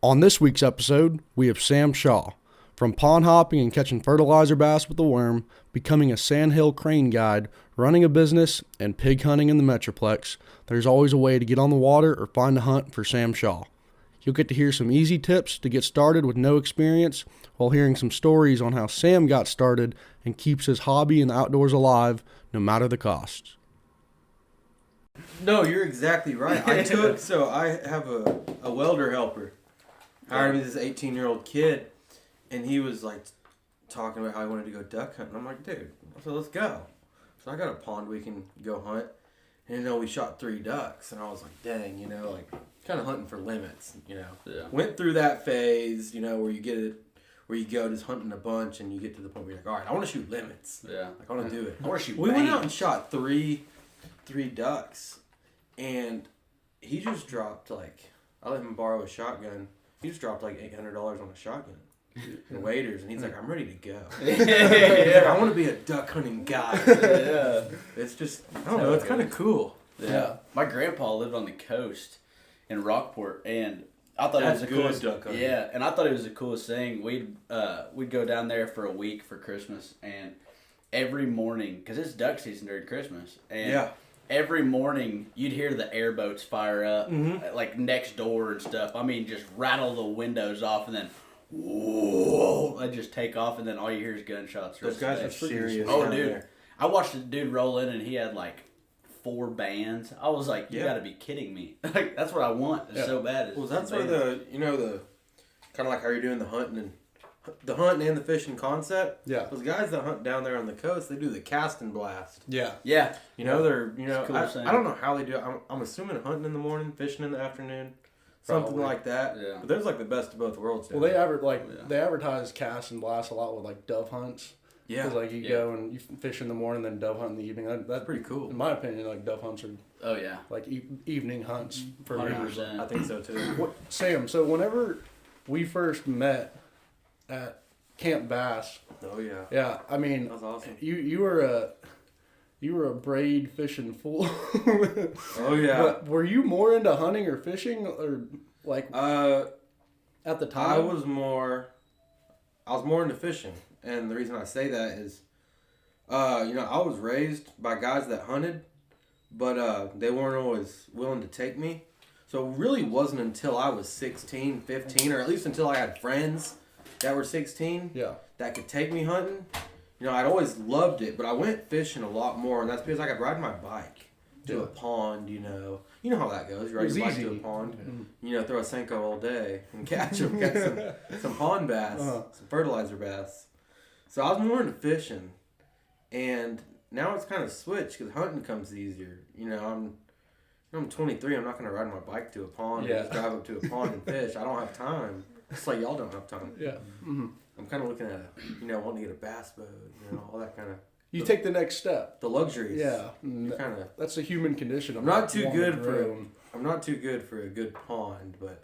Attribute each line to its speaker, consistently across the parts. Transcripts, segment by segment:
Speaker 1: On this week's episode, we have Sam Shaw. From pond hopping and catching fertilizer bass with the worm, becoming a sandhill crane guide, running a business, and pig hunting in the metroplex, there's always a way to get on the water or find a hunt for Sam Shaw. You'll get to hear some easy tips to get started with no experience, while hearing some stories on how Sam got started and keeps his hobby in the outdoors alive, no matter the cost.
Speaker 2: No, you're exactly right. I have a welder helper. Hired me this 18-year-old kid, and he was like talking about how he wanted to go duck hunting. I'm like, dude, so let's go. So I got a pond we can go hunt, and we shot 3 ducks, and I was like, dang, like kind of hunting for limits, Yeah. Went through that phase, where you get it, where you go just hunting a bunch, and you get to the point where you're like, all right, I want to shoot limits.
Speaker 3: Yeah.
Speaker 2: Like, I want to do it.
Speaker 3: I want to shoot.
Speaker 2: We went out and shot three ducks, and he just dropped I let him borrow a shotgun. He just dropped $800 on a shotgun and waders, and he's like, I'm ready to go. Like, I want to be a duck hunting guy.
Speaker 3: Yeah.
Speaker 2: It's just, I don't know, it's kind of cool.
Speaker 3: Yeah. My grandpa lived on the coast in Rockport, and I thought it was the coolest.
Speaker 2: Duck hunting.
Speaker 3: Yeah, and I thought it was the coolest thing. We'd go down there for a week for Christmas, and every morning, because it's duck season during Christmas, and every morning you'd hear the airboats fire up, next door and stuff. I mean, just rattle the windows off, and then whoa, I just take off, and then all you hear is gunshots.
Speaker 2: Those guys are serious.
Speaker 3: Oh, dude, there. I watched a dude roll in, and he had 4 bands. I was like, you gotta be kidding me. That's what I want. It's so bad.
Speaker 2: Well, that's where the kind of like how you're doing the hunting and the fishing concept.
Speaker 1: Yeah.
Speaker 2: Those guys that hunt down there on the coast, they do the cast and blast.
Speaker 1: Yeah.
Speaker 3: Yeah.
Speaker 2: They're
Speaker 3: cool
Speaker 2: I don't know how they do it. I'm assuming hunting in the morning, fishing in the afternoon, something like that.
Speaker 3: Yeah.
Speaker 2: But there's the best of both worlds.
Speaker 1: Well, they advertise cast and blast a lot with dove hunts.
Speaker 2: Yeah.
Speaker 1: Because you go and you fish in the morning, then dove hunt in the evening. That's
Speaker 2: pretty cool.
Speaker 1: In my opinion, dove hunts are.
Speaker 3: Oh yeah.
Speaker 1: Evening hunts for
Speaker 3: 100%.
Speaker 2: I think so too.
Speaker 1: Sam, so whenever we first met at Camp Bass.
Speaker 2: Oh yeah.
Speaker 1: Yeah, I mean,
Speaker 2: that was awesome.
Speaker 1: You were a braid fishing fool.
Speaker 2: Oh yeah.
Speaker 1: But were you more into hunting or fishing or at the time?
Speaker 2: I was more into fishing, and the reason I say that is, I was raised by guys that hunted, but they weren't always willing to take me. So it really wasn't until I was 16, 15, or at least until I had friends that were 16 that could take me hunting. I'd always loved it, but I went fishing a lot more, and that's because I could ride my bike to a pond, You know how that goes. You ride your bike to a pond, throw a Senko all day and catch some pond bass, some fertilizer bass. So I was more into fishing, and now it's kind of switched because hunting comes easier. I'm 23. I'm not going to ride my bike to a pond and just drive up to a pond and fish. I don't have time. Just like y'all don't have time.
Speaker 1: Yeah. Mm-hmm.
Speaker 2: I'm kind of looking at, wanting to get a bass boat, all that kind of.
Speaker 1: You take the next step.
Speaker 2: The luxuries.
Speaker 1: Yeah.
Speaker 2: Kind of.
Speaker 1: That's a human condition.
Speaker 2: I'm not too good for a good pond, but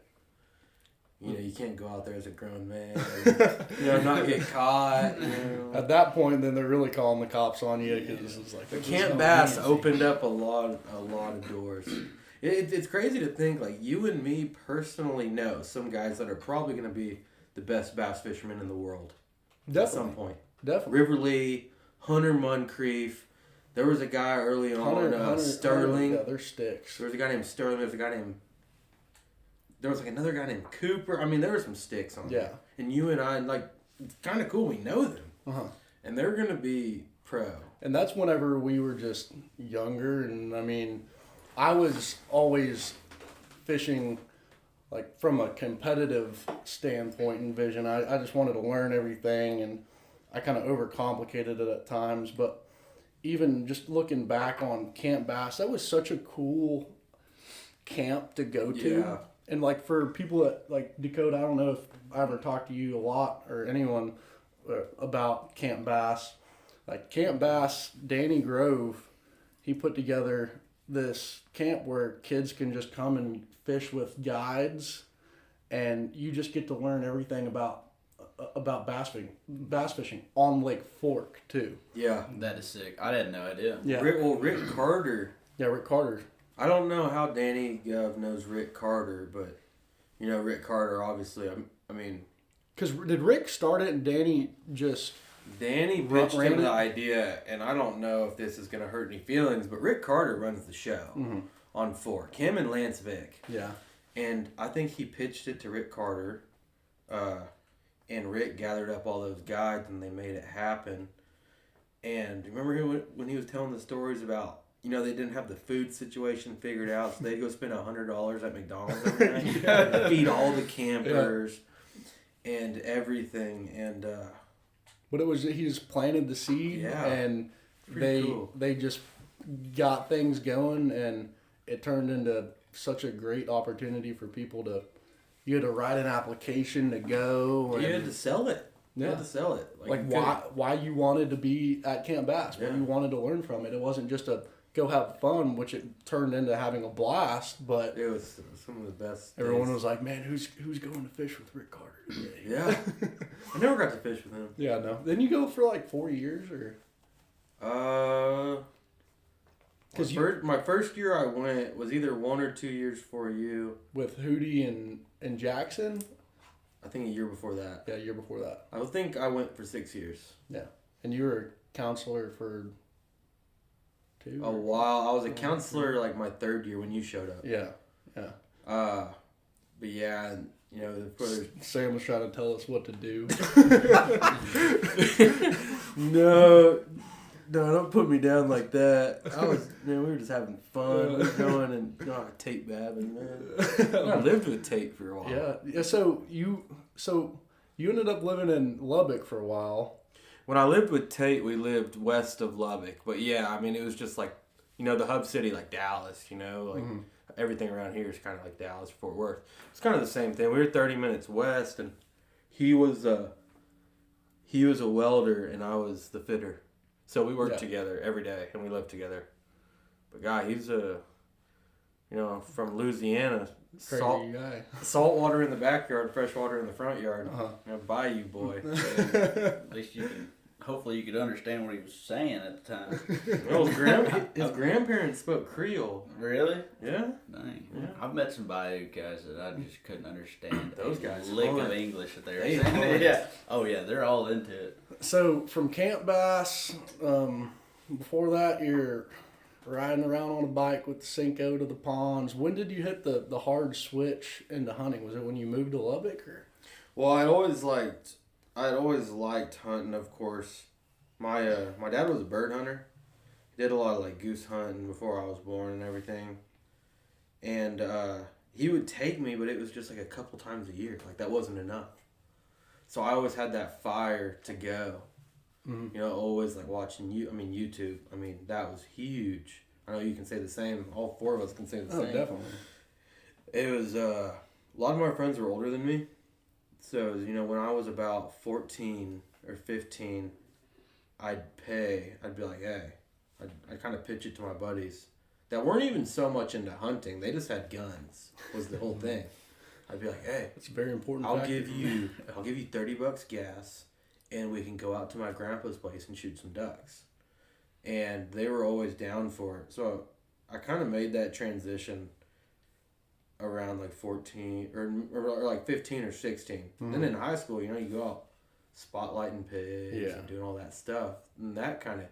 Speaker 2: you can't go out there as a grown man, or, not get caught.
Speaker 1: At that point, then they're really calling the cops on you because it's like.
Speaker 2: The Camp Bass opened up a lot of doors. It's crazy to think you and me personally know some guys that are probably going to be the best bass fishermen in the world.
Speaker 1: Definitely.
Speaker 2: At some point.
Speaker 1: Definitely.
Speaker 2: River Lee, Hunter Muncrief. There was a guy early on, Sterling.
Speaker 1: Yeah, they're sticks.
Speaker 2: There was a guy named Sterling. There was another guy named Cooper. I mean, there were some sticks on there. And you and I, it's kind of cool. We know them.
Speaker 1: Uh-huh.
Speaker 2: And they're going to be pro.
Speaker 1: And that's whenever we were just younger. And, I mean, I was always fishing, from a competitive standpoint and vision. I just wanted to learn everything, and I kind of overcomplicated it at times. But even just looking back on Camp Bass, that was such a cool camp to go to.
Speaker 2: Yeah.
Speaker 1: And for people that Dakota, I don't know if I ever talked to you a lot or anyone about Camp Bass. Camp Bass, Danny Grove, he put together this camp where kids can just come and fish with guides, and you just get to learn everything about bass fishing on Lake Fork too.
Speaker 2: Yeah,
Speaker 3: that is sick. I had no idea.
Speaker 1: Yeah,
Speaker 2: Rick Carter.
Speaker 1: Yeah, Rick Carter.
Speaker 2: I don't know how Danny Gov knows Rick Carter, but Rick Carter, obviously. I mean,
Speaker 1: because did Rick start it and Danny just?
Speaker 2: Danny pitched him the idea, and I don't know if this is going to hurt any feelings, but Rick Carter runs the show on Fork. Him and Lance Vick.
Speaker 1: Yeah.
Speaker 2: And I think he pitched it to Rick Carter, and Rick gathered up all those guides, and they made it happen. And remember when he was telling the stories about, they didn't have the food situation figured out, so they'd go spend $100 at McDonald's every night to feed all the campers and everything. And
Speaker 1: but he just planted the seed, and they just got things going, and it turned into such a great opportunity for people to. You had to write an application to go.
Speaker 2: You had to sell it.
Speaker 1: Yeah.
Speaker 2: You had to sell it.
Speaker 1: Like why you wanted to be at Camp Bass, what you wanted to learn from it. It wasn't just a go have fun, which it turned into having a blast, but
Speaker 2: it was some of the best.
Speaker 1: Everyone
Speaker 2: days.
Speaker 1: was like, "Man, who's going to fish with Rick Carter today?"
Speaker 2: Yeah. I never got to fish with him.
Speaker 1: Yeah, no. Then you go for like 4 years, or
Speaker 2: because my first year I went was either 1 or 2 years for you
Speaker 1: with Hootie and Jackson.
Speaker 2: I think a year before that.
Speaker 1: Yeah, a year before that.
Speaker 2: I think I went for 6 years.
Speaker 1: Yeah, and you were a counselor for 2.
Speaker 2: A while. I was a counselor like my 3rd year when you showed up.
Speaker 1: Yeah.
Speaker 2: But yeah, of course.
Speaker 1: Sam was trying to tell us what to do.
Speaker 2: No, don't put me down like that. We were just having fun. We were going and Tate Babin, man. I lived with Tate for a while.
Speaker 1: Yeah. So you ended up living in Lubbock for a while.
Speaker 2: When I lived with Tate, we lived west of Lubbock. But yeah, I mean, it was just like, the hub city, like Dallas, everything around here is kind of like Dallas, Fort Worth. It's kind of the same thing. We were 30 minutes west, and he was a welder, and I was the fitter. So we worked together every day, and we lived together. But he's from Louisiana.
Speaker 1: Crazy guy.
Speaker 2: Salt water in the backyard, fresh water in the front yard. Bayou boy.
Speaker 3: At least hopefully you could understand what he was saying at the time.
Speaker 2: Well, his grandparents spoke Creole.
Speaker 3: Really?
Speaker 2: Yeah.
Speaker 3: Dang.
Speaker 2: Yeah.
Speaker 3: I've met some Bayou guys that I just couldn't understand.
Speaker 2: Those guys
Speaker 3: lick
Speaker 2: hard.
Speaker 3: of English that they were saying. Yeah. Oh yeah, they're all into it.
Speaker 1: So from Camp Bass, before that you're riding around on a bike with the Cinco to the ponds. When did you hit the hard switch into hunting? Was it when you moved to Lubbock, or?
Speaker 2: Well, I'd always liked hunting, of course. My dad was a bird hunter. He did a lot of like goose hunting before I was born and everything. And he would take me, but it was just like a couple times a year. Like that wasn't enough. So I always had that fire to go. Mm-hmm. Always like watching YouTube. I mean, that was huge. I know you can say the same. All 4 of us can say the same.
Speaker 1: Oh, definitely.
Speaker 2: It was, a lot of my friends were older than me. So, when I was about 14 or 15, I'd be like, hey, I'd kind of pitch it to my buddies that weren't even so much into hunting. They just had guns, was the whole thing. I'd be like, hey,
Speaker 1: it's a very important
Speaker 2: I'll
Speaker 1: factor.
Speaker 2: give you $30 gas, and we can go out to my grandpa's place and shoot some ducks. And they were always down for it. So I kind of made that transition around like 14 or like 15 or 16. Mm-hmm. Then in high school, you go out spotlighting pigs and doing all that stuff. And that kind of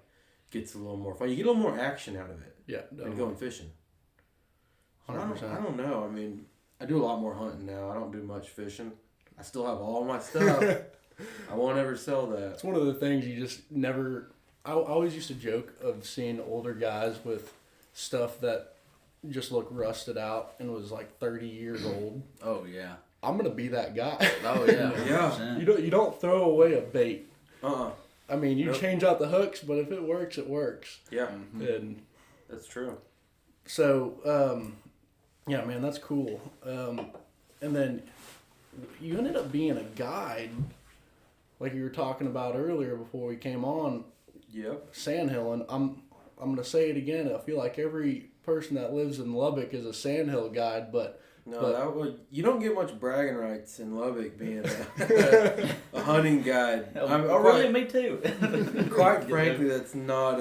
Speaker 2: gets a little more fun. You get a little more action out of it.
Speaker 1: Yeah.
Speaker 2: Than going fishing.
Speaker 1: 100%.
Speaker 2: I don't know. I mean, I do a lot more hunting now. I don't do much fishing. I still have all my stuff. I won't ever sell that.
Speaker 1: It's one of the things you just never... I always used to joke of seeing older guys with stuff that just looked rusted out and was like 30 years old.
Speaker 3: Oh, yeah.
Speaker 1: I'm going to be that guy.
Speaker 3: Oh, yeah.
Speaker 2: Yeah.
Speaker 1: You don't throw away a bait. I mean, you
Speaker 2: Nope.
Speaker 1: change out the hooks, but if it works, it works.
Speaker 2: Yeah.
Speaker 3: Mm-hmm.
Speaker 1: And
Speaker 2: that's true.
Speaker 1: So, yeah, man, that's cool. And then you ended up being a guide, like you were talking about earlier before we came on.
Speaker 2: Yep.
Speaker 1: Sandhill, and I'm gonna say it again. I feel like every person that lives in Lubbock is a Sandhill guide, but
Speaker 2: you don't get much bragging rights in Lubbock being a hunting guide.
Speaker 3: Really, me too.
Speaker 2: Quite frankly, that's not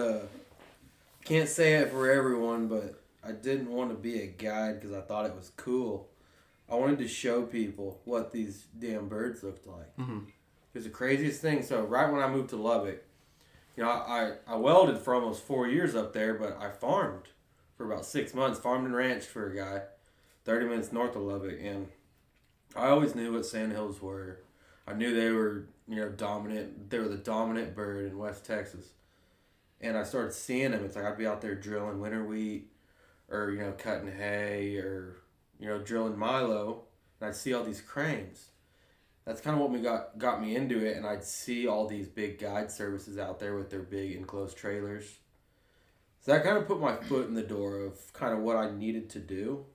Speaker 2: can't say it for everyone, but I didn't want to be a guide because I thought it was cool. I wanted to show people what these damn birds looked like.
Speaker 1: Mm-hmm.
Speaker 2: It was the craziest thing. So right when I moved to Lubbock, you know, I welded for almost 4 years up there, but I farmed for about 6 months. Farmed and ranched for a guy 30 minutes north of Lubbock. And I always knew what sandhills were. I knew they were, you know, dominant. They were the dominant bird in West Texas. And I started seeing them. It's like I'd be out there drilling winter wheat or, you know, cutting hay or, you know, drilling milo. And I'd see all these cranes. That's kind of what got me into it. And I'd see all these big guide services out there with their big enclosed trailers. So that kind of put my foot in the door of kind of what I needed to do.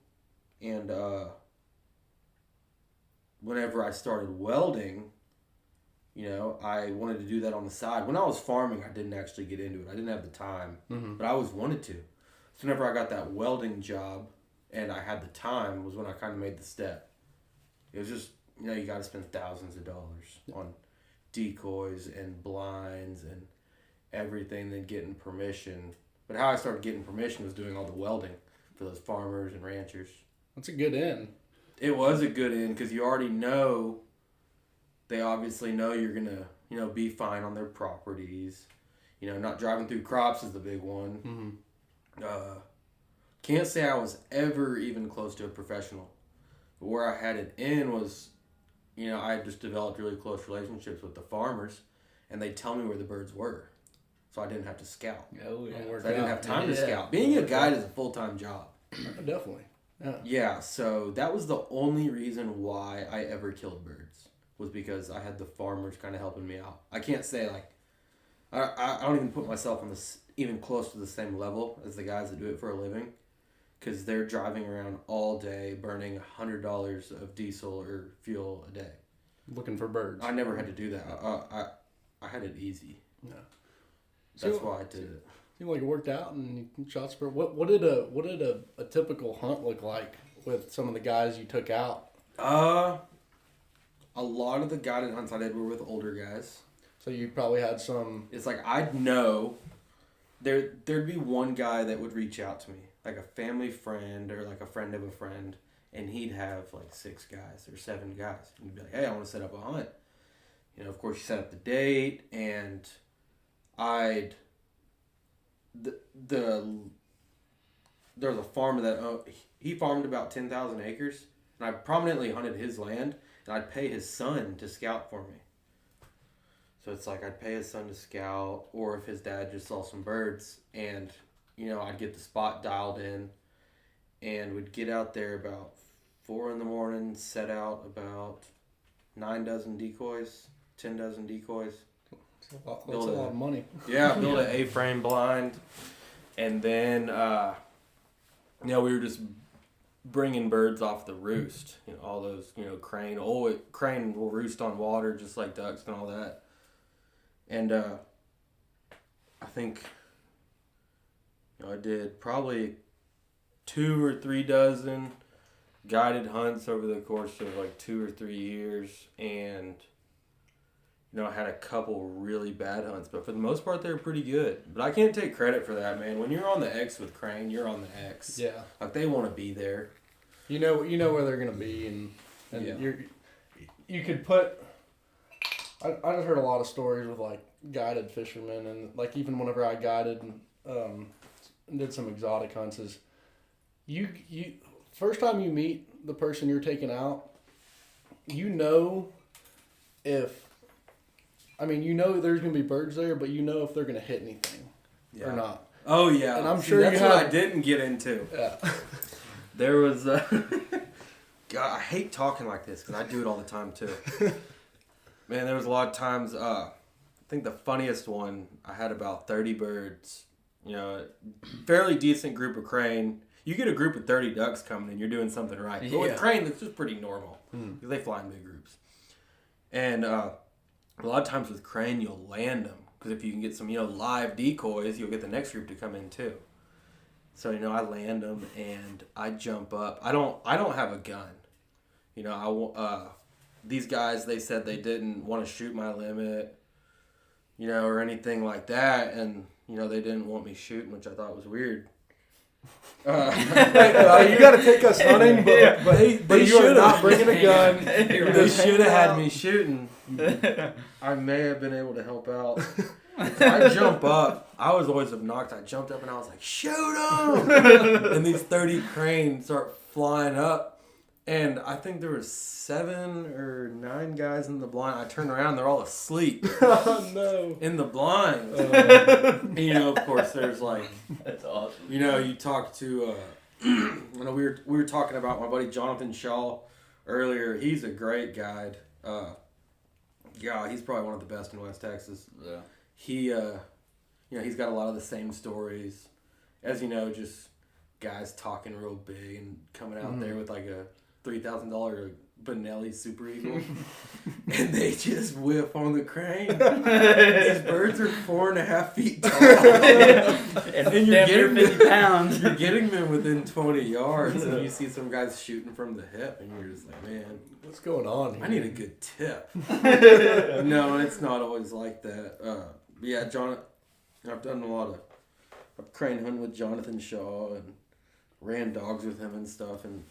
Speaker 2: And whenever I started welding, you know, I wanted to do that on the side. When I was farming, I didn't actually get into it. I didn't have the time, but I always wanted to. So whenever I got that welding job and I had the time was when I kind of made the step. It was just, you know, you got to spend thousands of dollars on decoys and blinds and everything, then getting permission. But how I started getting permission was doing all the welding for those farmers and ranchers.
Speaker 1: That's a good end.
Speaker 2: It was a good end because you already know, they obviously know you're going to, you know, be fine on their properties. You know, not driving through crops is the big one. Can't say I was ever even close to a professional. But where I had it in was, you know, I had just developed really close relationships with the farmers, and they'd tell me where the birds were. So I didn't have to scout.
Speaker 3: Oh, yeah.
Speaker 2: So I didn't have time to scout. Being a guide is a full-time job.
Speaker 1: Definitely. Yeah.
Speaker 2: Yeah, so that was the only reason why I ever killed birds, was because I had the farmers kind of helping me out. I can't say, like, I don't even put myself on this even close to the same level as the guys that do it for a living, because they're driving around all day burning $100 of diesel or fuel a day.
Speaker 1: Looking for birds.
Speaker 2: I never had to do that. I had it easy.
Speaker 1: Yeah.
Speaker 2: That's why I did it.
Speaker 1: Seemed like it worked out and you shot spur. What did a typical hunt look like with some of the guys you took out?
Speaker 2: A lot of the guided hunts I did were with older guys.
Speaker 1: So you probably had some.
Speaker 2: It's like I'd know there'd be one guy that would reach out to me, like a family friend or like a friend of a friend, and he'd have like 6 guys or 7 guys. And he'd be like, "Hey, I want to set up a hunt." You know, of course, you set up the date, and there was a farmer that he farmed about 10,000 acres, and I prominently hunted his land, and I'd pay his son to scout for me. So it's like I'd pay his son to scout, or if his dad just saw some birds, and, you know, I'd get the spot dialed in, and we'd get out there about 4 in the morning, set out about 9 dozen decoys, 10 dozen decoys.
Speaker 1: That's a lot of money.
Speaker 2: Yeah, build an A-frame blind, and then, you know, we were just bringing birds off the roost. You know, all those, you know, crane will roost on water just like ducks and all that. And I think, you know, I did probably 2 or 3 dozen guided hunts over the course of like 2 or 3 years, and, you know, I had a couple really bad hunts, but for the most part, they were pretty good. But I can't take credit for that, man. When you're on the X with crane, you're on the X.
Speaker 1: Yeah.
Speaker 2: Like, they want to be there.
Speaker 1: You know where they're gonna be, and
Speaker 2: yeah.
Speaker 1: You could put. I just heard a lot of stories with like guided fishermen, and like even whenever I guided and did some exotic hunts, is you first time you meet the person you're taking out, you know there's gonna be birds there, but you know if they're gonna hit anything or not.
Speaker 2: Oh yeah,
Speaker 1: and I'm sure
Speaker 2: that's what I didn't get into.
Speaker 1: Yeah.
Speaker 2: There was, God, I hate talking like this because I do it all the time too. Man, there was a lot of times, I think the funniest one, I had about 30 birds, you know, fairly decent group of crane. You get a group of 30 ducks coming and you're doing something right. But with crane, it's just pretty normal because they fly in big groups. And a lot of times with crane, you'll land them because if you can get some, you know, live decoys, you'll get the next group to come in too. So, you know, I land them and I jump up. I don't have a gun. You know, these guys, they said they didn't want to shoot my limit, you know, or anything like that. And, you know, they didn't want me shooting, which I thought was weird.
Speaker 1: You got to take us hunting, but you are not bringing a gun.
Speaker 2: They should have had me shooting. I may have been able to help out. I jump up. I was always obnoxious. I jumped up and I was like, shoot them! And these 30 cranes start flying up. And I think there was 7 or 9 guys in the blind. I turned around, they're all asleep.
Speaker 1: Oh, no.
Speaker 2: In the blind. And, you know, of course, there's like...
Speaker 3: That's awesome.
Speaker 2: You know, you talk to... you know, we were talking about my buddy Jonathan Shaw earlier. He's a great guide. Yeah, he's probably one of the best in West Texas.
Speaker 3: Yeah.
Speaker 2: He, you know, he's got a lot of the same stories. As you know, just guys talking real big and coming out there with like a $3,000 Benelli Super Eagle, and they just whip on the crane. These birds are 4.5 feet tall,
Speaker 3: and you're getting 50 pounds.
Speaker 2: You're getting them within 20 yards, and you see some guys shooting from the hip, and you're just like, man,
Speaker 1: what's going on here?
Speaker 2: I need a good tip. No, it's not always like that. Yeah, I've done a lot of crane hunting with Jonathan Shaw and ran dogs with him and stuff, and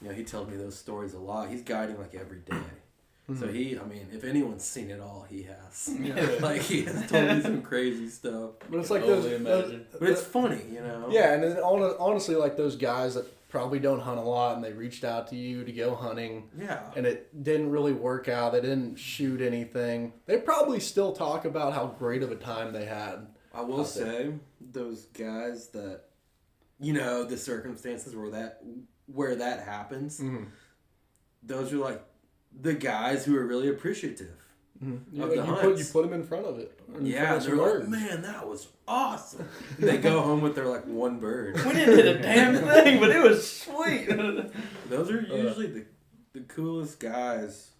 Speaker 2: you know, he tells me those stories a lot. He's guiding like every day. So I mean, if anyone's seen it all, he has. Like, he has told me some crazy stuff.
Speaker 1: But it's like
Speaker 2: but it's funny, you know?
Speaker 1: Yeah, and then honestly, like those guys that probably don't hunt a lot and they reached out to you to go hunting.
Speaker 2: Yeah.
Speaker 1: And it didn't really work out. They didn't shoot anything. They probably still talk about how great of a time they had.
Speaker 2: I will say, those guys that, you know, the circumstances where that happens, those are like the guys who are really appreciative of the hunts.
Speaker 1: You put them in front of it.
Speaker 2: Yeah, they're like, man, that was awesome. And they go home with their like one bird.
Speaker 3: We didn't hit a damn thing, but it was sweet.
Speaker 2: Those are usually the coolest guys.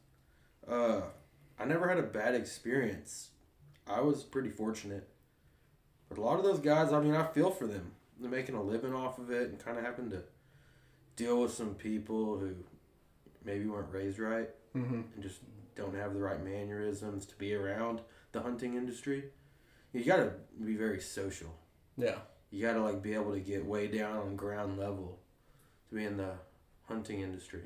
Speaker 2: I never had a bad experience. I was pretty fortunate. But a lot of those guys, I mean, I feel for them. They're making a living off of it and kind of having to deal with some people who maybe weren't raised right and just don't have the right mannerisms to be around the hunting industry. You got to be very social. Yeah. You got to like be able to get way down on ground level to be in the hunting industry.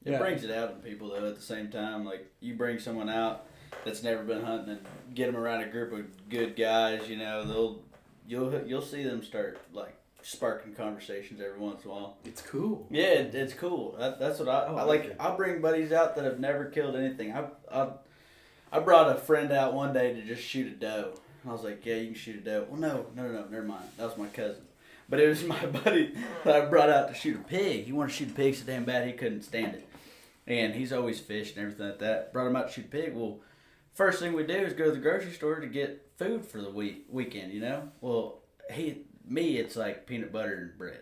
Speaker 3: It brings it out in people though at the same time. Like you bring someone out that's never been hunting and get them around a group of good guys, you know, you'll see them start like sparking conversations every once in a while.
Speaker 2: It's cool.
Speaker 3: Yeah, it's cool. That's what I like. I bring buddies out that have never killed anything. I brought a friend out one day to just shoot a doe. I was like, yeah, you can shoot a doe. Well, no, never mind. That was my cousin. But it was my buddy that I brought out to shoot a pig. He wanted to shoot a pig so damn bad he couldn't stand it. And he's always fished and everything like that. Brought him out to shoot a pig. Well, first thing we do is go to the grocery store to get food for the weekend, you know? Well, it's like peanut butter and bread.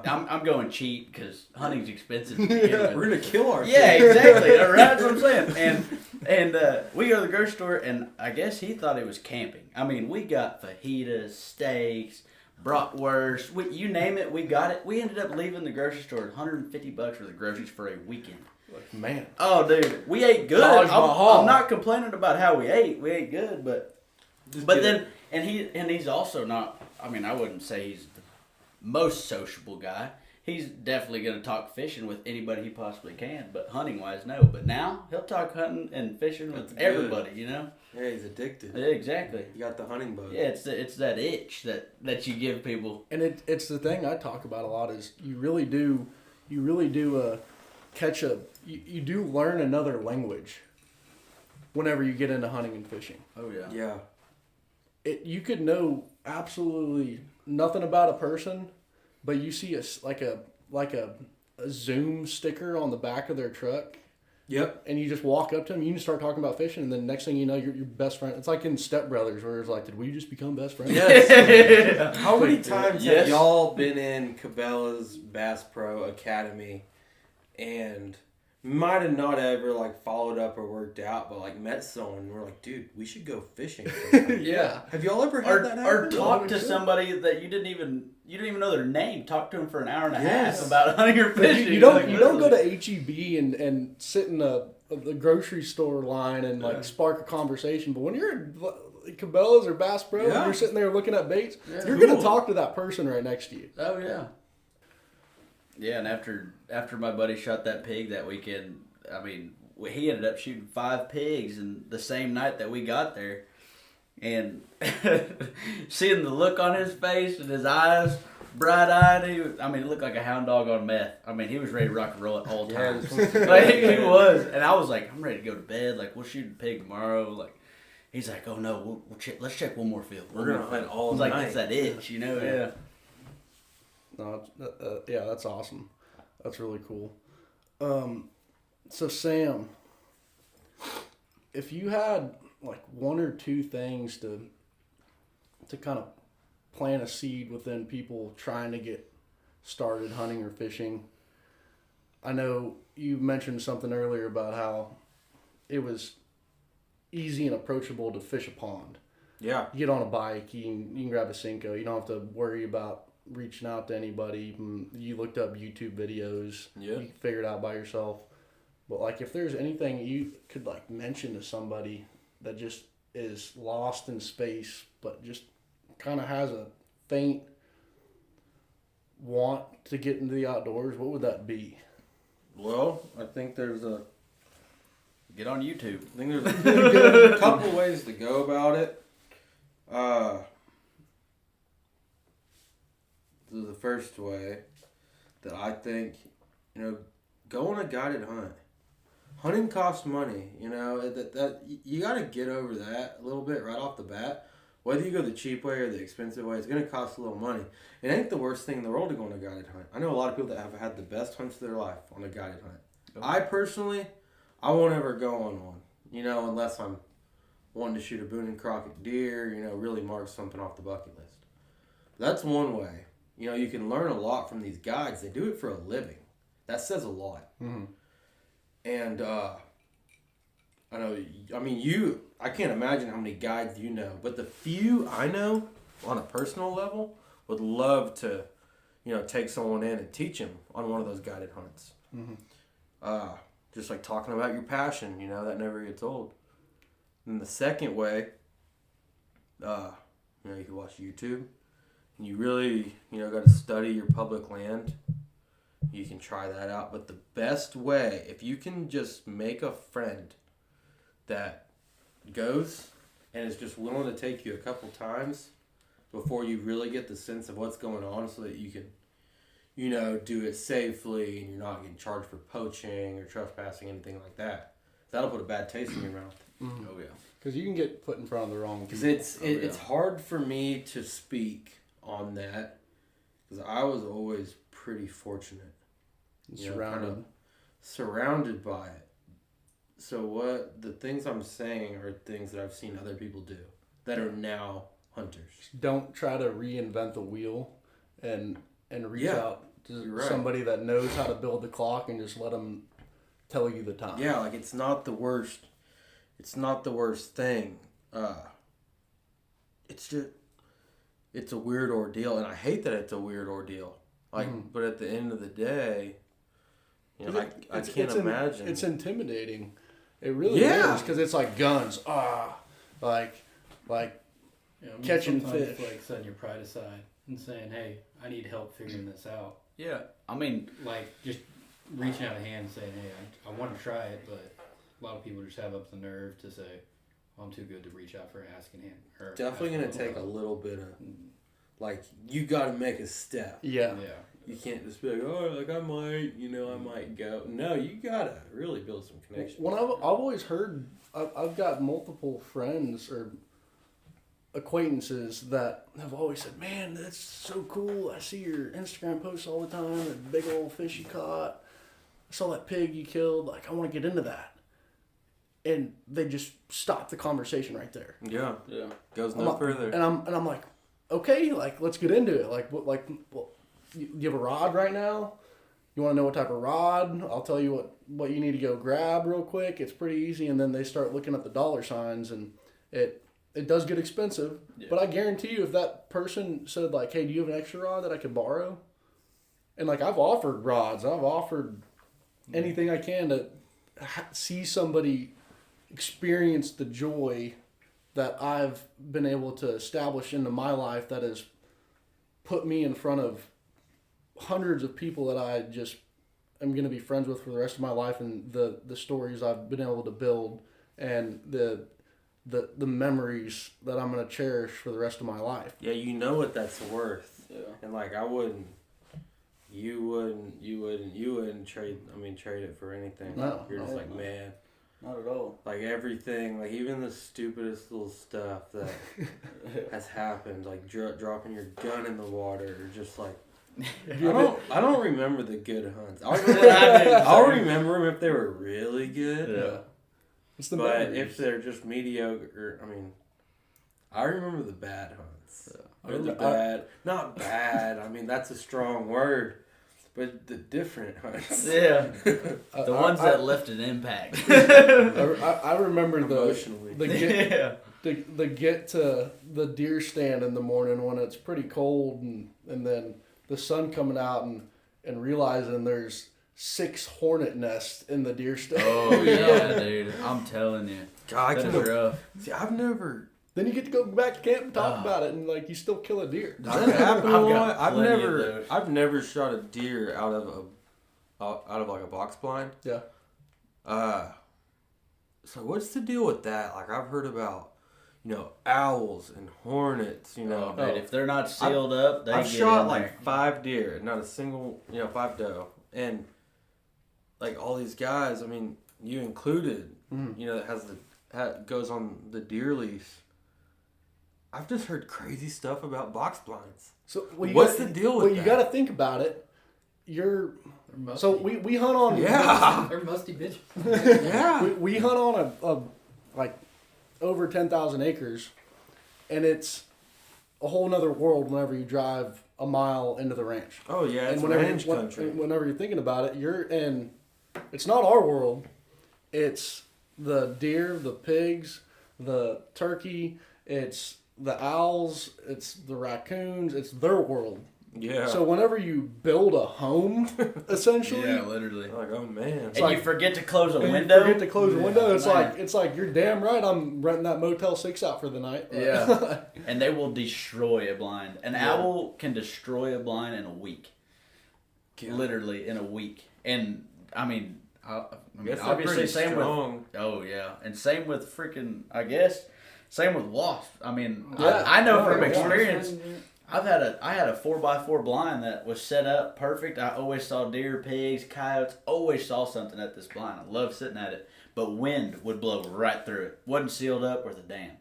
Speaker 3: I'm going cheap because hunting's expensive.
Speaker 2: We're going to kill ourselves.
Speaker 3: Yeah, exactly. That's what I'm saying. And we go to the grocery store, and I guess he thought it was camping. I mean, we got fajitas, steaks, bratwurst. You name it, we got it. We ended up leaving the grocery store with $150 worth of groceries for a weekend.
Speaker 1: Like, man.
Speaker 3: Oh, dude. We ate good. I'm not complaining about how we ate. We ate good, but then, and he's also not, I mean, I wouldn't say he's the most sociable guy. He's definitely going to talk fishing with anybody he possibly can, but hunting-wise, no. But now, he'll talk hunting and fishing with everybody, you know?
Speaker 2: Yeah, he's addicted.
Speaker 3: Yeah, exactly.
Speaker 2: You got the hunting bug.
Speaker 3: Yeah, it's that itch that you give people.
Speaker 1: And it's the thing I talk about a lot is you really do catch you do learn another language whenever you get into hunting and fishing.
Speaker 3: Oh, yeah.
Speaker 2: Yeah.
Speaker 1: You could know absolutely nothing about a person, but you see a Zoom sticker on the back of their truck.
Speaker 2: Yep.
Speaker 1: And you just walk up to them, you can start talking about fishing, and then next thing you know, you're your best friend. It's like in Step Brothers, where it's like, did we just become best friends?
Speaker 2: Yes. How many times have y'all been in Cabela's Bass Pro Academy and might have not ever like followed up or worked out, but like met someone and we're like, dude, we should go fishing.
Speaker 1: Yeah.
Speaker 2: Have y'all ever had that happen?
Speaker 3: Or talk to somebody that you didn't even know their name. Talk to them for an hour and a half about hunting or fishing.
Speaker 1: You don't go to HEB and sit in the grocery store line and like spark a conversation. But when you're Cabela's or Bass Pro, and you're sitting there looking at baits, you're going to talk to that person right next to you.
Speaker 3: Oh, yeah. Yeah, and after my buddy shot that pig that weekend, I mean, he ended up shooting 5 pigs in the same night that we got there. And seeing the look on his face and his eyes, bright-eyed, it looked like a hound dog on meth. I mean, he was ready to rock and roll at all times. Like, he was. And I was like, I'm ready to go to bed. Like, we'll shoot a pig tomorrow. Like, he's like, oh, no, we'll check. Let's check one more field.
Speaker 2: We're going to hunt all
Speaker 3: night.
Speaker 2: night.
Speaker 3: Like, it's that itch, you know? Yeah.
Speaker 1: No, yeah, that's awesome. That's really cool. So, Sam, if you had, like, 1 or 2 things to kind of plant a seed within people trying to get started hunting or fishing. I know you mentioned something earlier about how it was easy and approachable to fish a pond.
Speaker 2: Yeah.
Speaker 1: You get on a bike, you can grab a Cinco. You don't have to worry about reaching out to anybody. You looked up YouTube videos.
Speaker 2: Yeah.
Speaker 1: You can figure it out by yourself. But, like, if there's anything you could, like, mention to somebody that just is lost in space but just kind of has a faint want to get into the outdoors, what would that be?
Speaker 2: Well, I think there's a...
Speaker 3: Get on YouTube.
Speaker 2: I think there's a couple ways to go about it. The first way that I think, go on a guided hunt. Hunting costs money, that you got to get over that a little bit right off the bat. Whether you go the cheap way or the expensive way, it's going to cost a little money. It ain't the worst thing in the world to go on a guided hunt. I know a lot of people that have had the best hunts of their life on a guided hunt. Okay. I personally, I won't ever go on one, unless I'm wanting to shoot a Boone and Crockett deer, really mark something off the bucket list. That's one way. You can learn a lot from these guides. They do it for a living. That says a lot. Mm-hmm. And, I can't imagine how many guides you know, but the few I know on a personal level would love to, take someone in and teach them on one of those guided hunts. Mm-hmm. Just like talking about your passion, that never gets old. And the second way, you can watch YouTube, and you really, got to study your public land. You can try that out. But the best way, if you can just make a friend that goes and is just willing to take you a couple times before you really get the sense of what's going on so that you can, do it safely and you're not getting charged for poaching or trespassing, anything like that. That'll put a bad taste in your mouth.
Speaker 1: Mm-hmm. Oh, yeah. Because you can get put in front of the wrong people.
Speaker 2: Because it's hard for me to speak on that because I was always pretty fortunate. Surrounded by it. So the things I'm saying are things that I've seen other people do that are now hunters.
Speaker 1: Don't try to reinvent the wheel and reach out to somebody that knows how to build the clock and just let them tell you the time.
Speaker 2: Yeah, like it's not the worst. It's not the worst thing. It's just it's a weird ordeal, and I hate that it's a weird ordeal. Like, but at the end of the day, I can't imagine.
Speaker 1: It's intimidating. It really is because it's like guns. Catching fish.
Speaker 4: Like setting your pride aside and saying, "Hey, I need help figuring this out."
Speaker 3: Yeah, I mean,
Speaker 4: like just reaching out a hand and saying, "Hey, I want to try it," but a lot of people just have up the nerve to say, "I'm too good to reach out for an asking hand." Or
Speaker 2: definitely gonna take a little bit of, like, you got to make a step.
Speaker 1: Yeah.
Speaker 2: You can't just be like, I might, I might go. No, you gotta really build some connections.
Speaker 1: When I've always heard, I've got multiple friends or acquaintances that have always said, "Man, that's so cool. I see your Instagram posts all the time. That big old fish you caught. I saw that pig you killed. Like, I want to get into that." And they just stop the conversation right there.
Speaker 2: Yeah. Goes no further.
Speaker 1: And I'm like, okay, like, let's get into it. Like, you have a rod right now? You want to know what type of rod? I'll tell you what you need to go grab real quick. It's pretty easy. And then they start looking at the dollar signs, and it does get expensive. Yeah. But I guarantee you, if that person said, like, "Hey, do you have an extra rod that I could borrow?" And, like, I've offered rods. I've offered anything I can to see somebody experience the joy that I've been able to establish into my life that has put me in front of hundreds of people that I just am going to be friends with for the rest of my life, and the stories I've been able to build, and the memories that I'm going to cherish for the rest of my life.
Speaker 2: Yeah, you know what that's worth.
Speaker 1: Yeah.
Speaker 2: And like you wouldn't trade it for anything.
Speaker 1: No,
Speaker 2: You're just
Speaker 1: no,
Speaker 2: like,
Speaker 1: no.
Speaker 2: man,
Speaker 3: Not at all.
Speaker 2: like everything, like even the stupidest little stuff that has happened, like dropping your gun in the water, or just like I don't remember the good hunts. I'll remember them if they were really good.
Speaker 3: Yeah.
Speaker 1: It's the
Speaker 2: But
Speaker 1: memories.
Speaker 2: if they're just mediocre, I remember the bad hunts.
Speaker 1: Yeah.
Speaker 2: Or the bad, not bad. I mean, that's a strong word, but the different hunts.
Speaker 3: Yeah. The ones that left an impact.
Speaker 1: I remember
Speaker 2: Emotionally.
Speaker 1: the get to the deer stand in the morning when it's pretty cold, and then the sun coming out, and realizing there's 6 hornet nests in the deer stand.
Speaker 3: Oh yeah, dude. I'm telling you.
Speaker 2: God,
Speaker 3: That is rough.
Speaker 2: See, I've never.
Speaker 1: Then you get to go back to camp and talk about it, and like you still kill a deer.
Speaker 2: That happened a lot. I've
Speaker 3: never.
Speaker 2: never shot a deer out of like a box blind.
Speaker 1: Yeah.
Speaker 2: So what's the deal with that? Like I've heard about, owls and hornets.
Speaker 3: Dude, if they're not sealed up, they
Speaker 2: I've
Speaker 3: get
Speaker 2: shot
Speaker 3: in there.
Speaker 2: like 5 deer, not a single, 5 doe, and like all these guys. I mean, you included. That goes on the deer lease. I've just heard crazy stuff about box blinds.
Speaker 1: So
Speaker 2: what's the deal with
Speaker 1: that? Well, you got to
Speaker 2: that?
Speaker 1: think about it.
Speaker 4: They're musty.
Speaker 1: So we hunt on.
Speaker 2: Yeah.
Speaker 4: They're musty bitches.
Speaker 2: Yeah.
Speaker 1: We hunt on a like over 10,000 acres, and it's a whole nother world whenever you drive a mile into the ranch.
Speaker 2: Oh yeah, it's
Speaker 1: and whenever
Speaker 2: ranch country.
Speaker 1: Whenever you're thinking about it, you're in. It's not our world. It's the deer, the pigs, the turkey. It's the owls. It's the raccoons. It's their world.
Speaker 2: Yeah.
Speaker 1: So whenever you build a home, essentially,
Speaker 3: Yeah, literally.
Speaker 2: Like, oh man.
Speaker 3: And you forget to close a
Speaker 1: and
Speaker 3: window.
Speaker 1: you forget to close the window.
Speaker 3: man.
Speaker 1: It's like you're damn right. I'm renting that Motel 6 out for the night.
Speaker 3: Yeah. And they will destroy a blind. An owl can destroy a blind in a week.
Speaker 2: Yeah.
Speaker 3: Literally in a week. And I mean,
Speaker 2: Guess they're
Speaker 3: obviously
Speaker 2: pretty
Speaker 3: same
Speaker 2: strong.
Speaker 3: with. Oh yeah, and same with freaking. I guess same with wasps. I mean,
Speaker 1: Yeah.
Speaker 3: I know from
Speaker 1: Yeah.
Speaker 3: experience. I had a 4x4 blind that was set up perfect. I always saw deer, pigs, coyotes. Always saw something at this blind. I loved sitting at it, but wind would blow right through it. Wasn't sealed up worth a damn.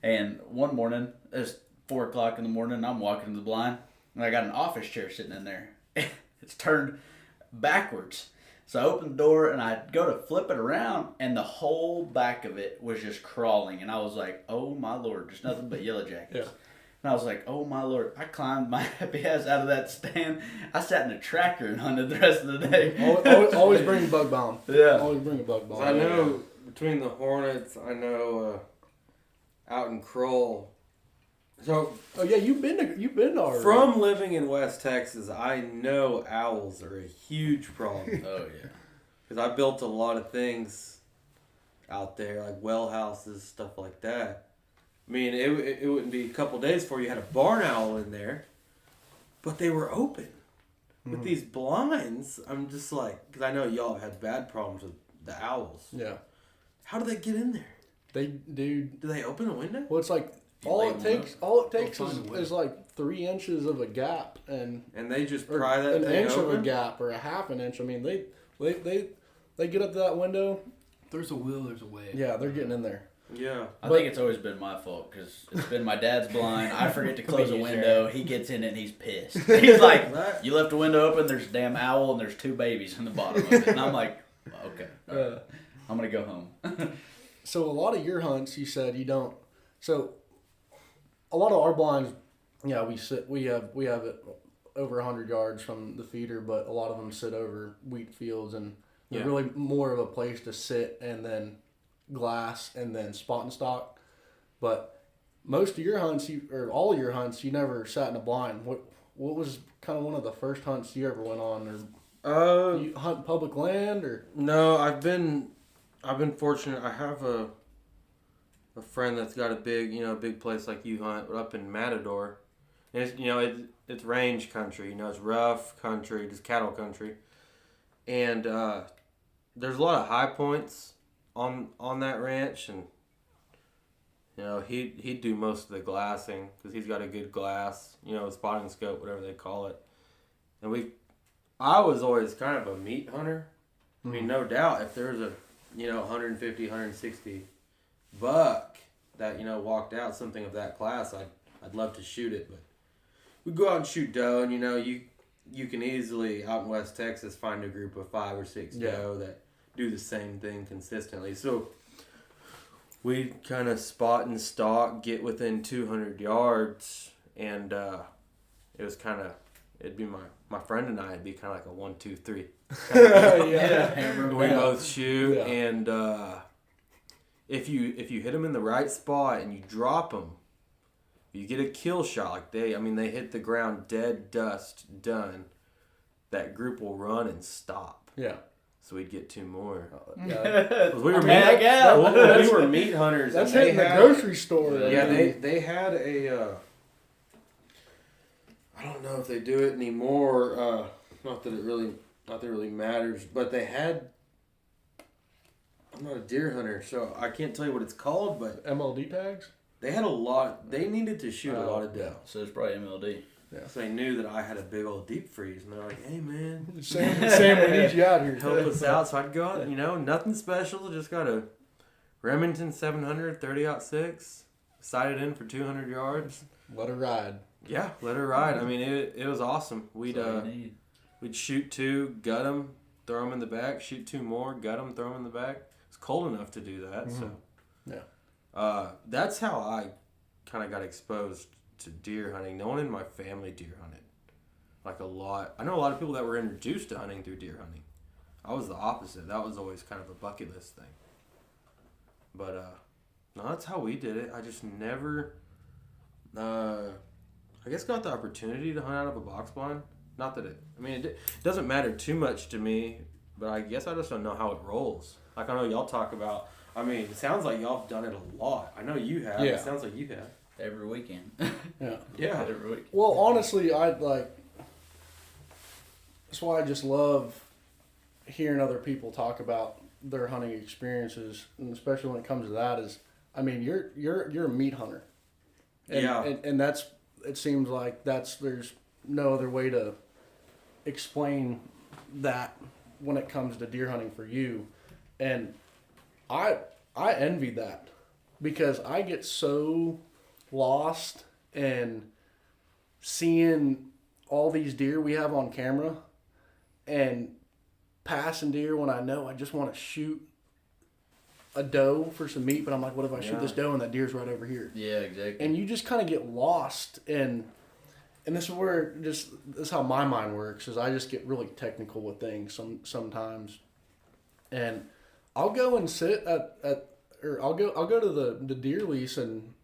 Speaker 3: And one morning, it was 4 o'clock in the morning. And I'm walking to the blind, and I got an office chair sitting in there. It's turned backwards. So I opened the door, and I go to flip it around, and the whole back of it was just crawling. And I was like, "Oh my Lord!" There's nothing but yellow jackets.
Speaker 1: Yeah.
Speaker 3: And I was like, "Oh my Lord!" I climbed my happy ass out of that stand. I sat in a tractor and hunted the rest of the day.
Speaker 1: Always bring a bug bomb.
Speaker 3: Yeah.
Speaker 1: Always bring a bug bomb.
Speaker 2: I know between the hornets, I know out in Kroll. So
Speaker 1: Oh yeah, you've been to our
Speaker 2: from living in West Texas, I know owls are a huge problem.
Speaker 3: Oh yeah.
Speaker 2: Because I built a lot of things out there, like well houses, stuff like that. I mean, it wouldn't be a couple days before you had a barn owl in there, but they were open. With these blinds, I'm just like, because I know y'all have had bad problems with the owls.
Speaker 1: Yeah.
Speaker 2: How do they get in there?
Speaker 1: They do.
Speaker 2: Do they open the window?
Speaker 1: Well, it's like
Speaker 3: You
Speaker 1: all
Speaker 3: lay
Speaker 1: it
Speaker 3: them
Speaker 1: takes. All it takes
Speaker 4: They'll find a way.
Speaker 1: is like 3 inches of a gap, and
Speaker 2: And they just
Speaker 1: or
Speaker 2: pry that
Speaker 1: an
Speaker 2: thing
Speaker 1: inch
Speaker 2: open?
Speaker 1: of a gap or a half an inch. I mean, they get up to that window.
Speaker 4: If there's a will, there's a way.
Speaker 1: Yeah, they're getting in there.
Speaker 2: Yeah.
Speaker 3: I think it's always been my fault because it's been my dad's blind. I forget to close a window. He gets in it and he's pissed. He's like, "You left the window open. There's a damn owl and there's 2 babies in the bottom of it." And I'm like, "Okay, all right. I'm gonna go home."
Speaker 1: So a lot of your hunts, you said you don't. So a lot of our blinds, yeah, we have it over 100 yards from the feeder, but a lot of them sit over wheat fields, and they're
Speaker 2: Yeah.
Speaker 1: really more of a place to sit and then glass and then spot and stock. But most of your hunts, or all your hunts, you never sat in a blind. What was kind of one of the first hunts you ever went on, or you hunt public land, or
Speaker 2: No, I've been fortunate. I have a friend that's got a big place like you hunt up in Matador. And it's range country. It's rough country, just cattle country. And there's a lot of high points on that ranch, and he'd do most of the glassing because he's got a good glass, spotting scope, whatever they call it. And I was always kind of a meat hunter. I mean, no doubt, if there's a 150, 160 buck that walked out, something of that class, I'd love to shoot it. But we'd go out and shoot doe, and you can easily out in West Texas find a group of 5 or 6 doe that do the same thing consistently. So we'd kind of spot and stalk, get within 200 yards, and it was kind of, it'd be my friend and I, it'd be kind of like a 1, 2, 3. We both shoot, and if you hit them in the right spot and you drop them, you get a kill shot. Like they hit the ground dead, dust, done. That group will run and stop.
Speaker 1: Yeah.
Speaker 2: So we'd get 2 more.
Speaker 1: We
Speaker 2: were meat hunters.
Speaker 1: That's hitting the grocery store.
Speaker 2: Yeah, they had a. I don't know if they do it anymore. Not that it really matters, but they had. I'm not a deer hunter, so I can't tell you what it's called, but
Speaker 1: MLD tags.
Speaker 2: They had a lot. They needed to shoot a lot of doe.
Speaker 3: So it's probably MLD.
Speaker 2: Yeah. So they knew that I had a big old deep freeze, and they're like, "Hey man,
Speaker 1: Sam, we need you out here.
Speaker 2: Help us out." So I'd go out, nothing special, just got a Remington 700 30-06, sighted in for 200 yards.
Speaker 1: Let her ride.
Speaker 2: Yeah, let her ride. I mean, it was awesome. We'd shoot 2, gut them, throw them in the back, shoot 2 more, gut them, throw them in the back. It's cold enough to do that, so yeah. That's how I kind of got exposed to deer hunting. No one in my family deer hunted, like a lot. I know a lot of people that were introduced to hunting through deer hunting. I was the opposite. That was always kind of a bucket list thing. But no, that's how we did it. I just never, I guess, got the opportunity to hunt out of a box blind. Not that it doesn't matter too much to me, but I guess I just don't know how it rolls. Like I know y'all talk about. I mean, it sounds like y'all have done it a lot. I know you have.
Speaker 1: Yeah.
Speaker 2: It sounds like you have.
Speaker 3: Every weekend.
Speaker 2: Yeah.
Speaker 3: Every weekend.
Speaker 1: Well, honestly, that's why I just love hearing other people talk about their hunting experiences, and especially when it comes to that is, I mean, you're a meat hunter. And that's, it seems like there's no other way to explain that when it comes to deer hunting for you. And I envy that because I get so lost in seeing all these deer we have on camera and passing deer when I know I just want to shoot a doe for some meat, but I'm like, what if I shoot this doe and that deer's right over here?
Speaker 3: Yeah, exactly.
Speaker 1: And you just kind of get lost and this is where this is how my mind works, is I just get really technical with things sometimes. And I'll go and sit I'll go to the deer lease and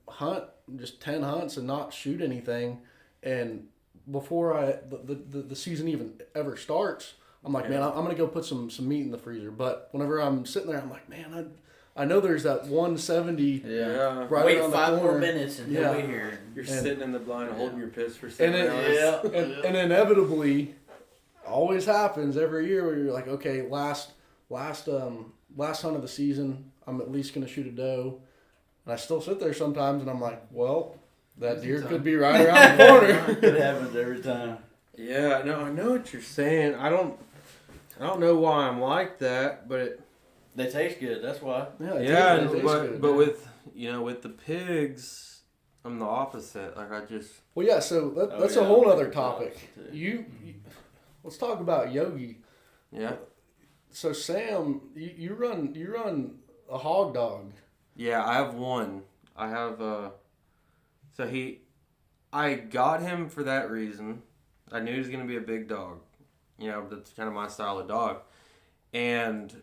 Speaker 1: hunt just 10 hunts and not shoot anything. And before the season even ever starts, I'm like, man, I'm going to go put some meat in the freezer. But whenever I'm sitting there, I'm like, man, I know there's that 170 right
Speaker 3: Wait
Speaker 1: around the
Speaker 3: 5 more
Speaker 1: corner.
Speaker 3: minutes and he'll be here.
Speaker 2: You're sitting in the blind holding your piss for 7 hours.
Speaker 1: And inevitably, always happens every year where you're like, okay, last hunt of the season, I'm at least going to shoot a doe. And I still sit there sometimes and I'm like, well, that deer could be right around the corner.
Speaker 3: It happens every time.
Speaker 2: Yeah, no, I know what you're saying. I don't know why I'm like that, but
Speaker 3: they taste good. That's why.
Speaker 2: But with with the pigs, I'm the opposite. Like I just.
Speaker 1: Well, yeah. So that's a whole other topic. Let's talk about Yogi.
Speaker 2: Yeah.
Speaker 1: So Sam, you run a hog dog.
Speaker 2: Yeah, I have one. I have I got him for that reason. I knew he was going to be a big dog. That's kind of my style of dog. And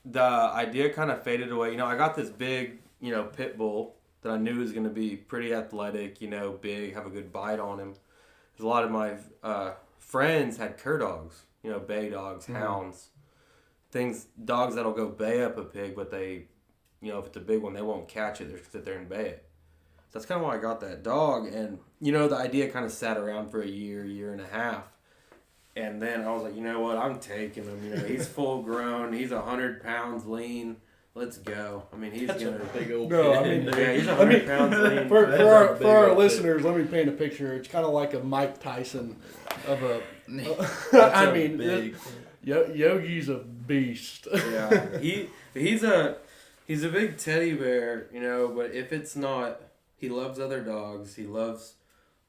Speaker 2: the idea kind of faded away. I got this big, pit bull that I knew was going to be pretty athletic, big, have a good bite on him. Because a lot of my friends had cur dogs, bay dogs, hounds, dogs that'll go bay up a pig, but they, if it's a big one, they won't catch it. They'll sit there and bay it. So that's kind of why I got that dog. And, the idea kind of sat around for a year and a half. And then I was like, you know what? I'm taking him. He's full grown. He's 100 pounds lean. Let's go. I mean, he's going to...
Speaker 3: big old
Speaker 1: No,
Speaker 2: he's 100 pounds lean.
Speaker 1: For our listeners, let me paint a picture. It's kind of like a Mike Tyson of a... Yogi's a beast.
Speaker 2: Yeah. He's a big teddy bear, but if it's not... He loves other dogs. He loves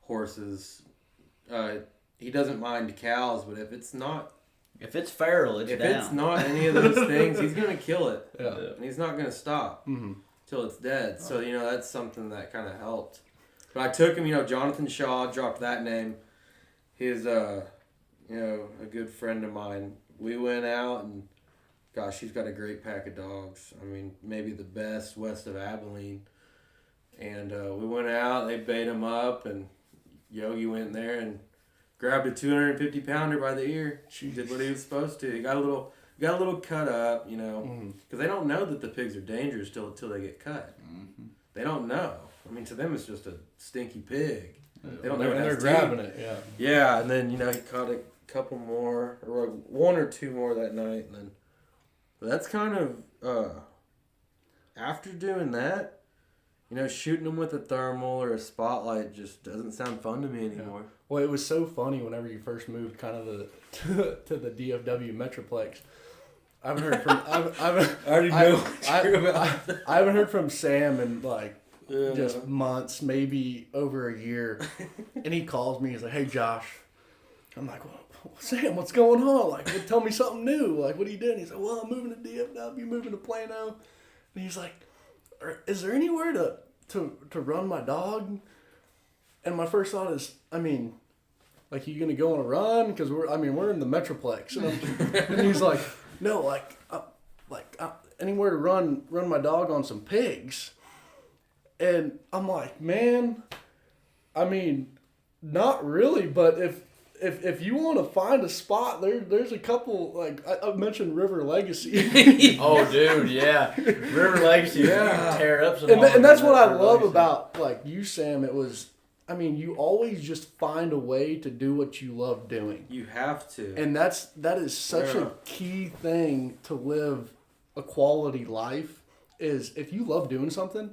Speaker 2: horses. He doesn't mind cows, but if it's not...
Speaker 3: If it's feral, it's down.
Speaker 2: If it's not any of those things, he's going to kill it.
Speaker 1: Yeah.
Speaker 2: And he's not going to stop till it's dead. So, that's something that kind of helped. But I took him, Jonathan Shaw, dropped that name. He's, a good friend of mine. We went out and, gosh, he's got a great pack of dogs. I mean, maybe the best west of Abilene. And we went out, they bait him up, and Yogi went in there and grabbed a 250-pounder by the ear. She did what he was supposed to. He got a little cut up, because they don't know that the pigs are dangerous till they get cut. Mm-hmm. They don't know. I mean, to them it's just a stinky pig. They don't know.
Speaker 1: And they're grabbing it. Yeah.
Speaker 2: Yeah, and then he caught a couple more, or one or two more that night, and then that's kind of after doing that. Shooting them with a thermal or a spotlight just doesn't sound fun to me anymore.
Speaker 1: Yeah. Well, it was so funny whenever you first moved kind of to the DFW Metroplex. I haven't heard from I haven't heard from Sam in just months, maybe over a year. And he calls me. He's like, "Hey, Josh." I'm like, "Well, Sam, what's going on? Tell me something new. What are you doing?" He's like, "Well, I'm moving to DFW, moving to Plano." And he's like, "Is there anywhere to run my dog?" And my first thought is, you gonna go on a run? Because we're in the Metroplex, and he's like, "No, anywhere to run my dog on some pigs." And I'm like, "Man, not really, but if you want to find a spot, there's a couple, I mentioned River Legacy."
Speaker 3: Oh, dude, yeah. River Legacy,
Speaker 1: yeah.
Speaker 3: Tear up some.
Speaker 1: And that's what I love about you, Sam. It was, you always just find a way to do what you love doing.
Speaker 2: You have to.
Speaker 1: And that is such a key thing to live a quality life, is if you love doing something,